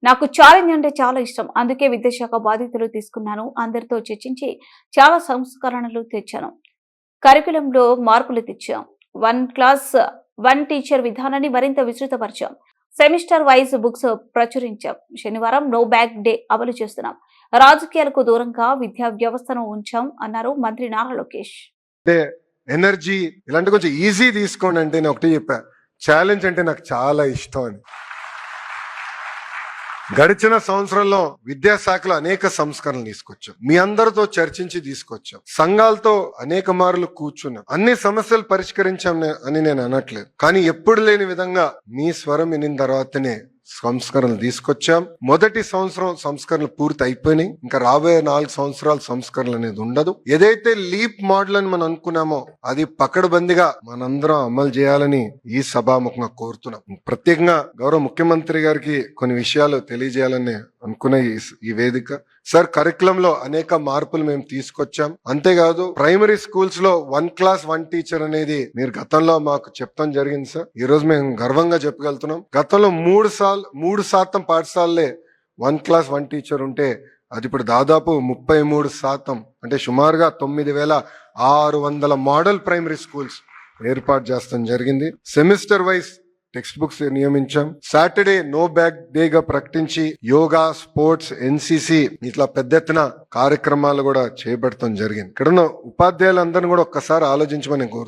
నాకు ఛాలెంజ్ అంటే చాలా ఇష్టం. అందుకే విద్యాశాఖ బాధ్యతలు తీసుకున్నాను. అందరితో చర్చించి చాలా సంస్కరణలు తెచ్చాను. కరికులంలో మార్పులు తెచ్చాం. 1 క్లాస్ 1 టీచర్ విధానాన్ని మరింత విస్తృతపరిచాం. సెమిస్టర్ వైజ్ బుక్స్ ప్రచురించాం. శనివారం నో బ్యాగ్ డే అమలు చేస్తున్నాం. రాజకీయాలకు దూరంగా విద్యా వ్యవస్థను ఉంచాం అన్నారు మంత్రి నారా లోకేష్. ఎనర్జీ ఇలాంటి కొంచెం ఈజీ తీసుకోండి అంటే నేను ఒకటి చెప్పా, ఛాలెంజ్ అంటే నాకు చాలా ఇష్టం అని. గడిచిన సంవత్సరంలో విద్యాశాఖలో అనేక సంస్కరణలు తీసుకొచ్చాం. మీ అందరితో చర్చించి తీసుకొచ్చాం. సంఘాలతో అనేక మార్లు కూర్చున్నాం. అన్ని సమస్యలు పరిష్కరించాం అని నేను అనట్లేదు, కానీ ఎప్పుడు లేని విధంగా మీ స్వరం వినిన తర్వాతనే సంస్కరణలు తీసుకొచ్చాం. మొదటి సంవత్సరం సంస్కరణలు పూర్తి అయిపోయినాయి. ఇంకా రాబోయే 4 సంవత్సరాలు సంస్కరణలు అనేది ఉండదు. ఏదైతే లీప్ మోడల్ అని మనం అనుకున్నామో అది పకడ్బందీగా మనందరం అమలు చేయాలని ఈ సభాముఖంగా కోరుతున్నాం. ప్రత్యేకంగా గౌరవ ముఖ్యమంత్రి గారికి కొన్ని విషయాలు తెలియజేయాలని అనుకున్న ఈ వేదిక. సార్, కరికులంలో అనేక మార్పులు మేము తీసుకొచ్చాం. అంతేకాదు ప్రైమరీ స్కూల్స్ లో 1 క్లాస్ 1 టీచర్ అనేది మీరు గతంలో మాకు చెప్తాం జరిగింది సార్. ఈ రోజు మేము గర్వంగా చెప్పగలుగుతున్నాం. గతంలో 3% పాఠశాలలే 1 క్లాస్ 1 టీచర్ ఉంటే అది ఇప్పుడు దాదాపు 33%, అంటే సుమారుగా 9,600 మోడల్ ప్రైమరీ స్కూల్స్ ఏర్పాటు చేస్తాం జరిగింది. సెమిస్టర్ వైజ్ టెక్స్ట్ బుక్స్ నియమించాం. సాటర్డే నో బ్యాగ్ డే గా ప్రకటించి యోగా, స్పోర్ట్స్, ఎన్సిసి ఇట్లా పెద్ద ఎత్తున కార్యక్రమాలు కూడా చేపడతాం జరిగింది. ఇక్కడ ఉన్న ఉపాధ్యాయులందరినీ కూడా ఒక్కసారి ఆలోచించమని కోరుతున్నాను.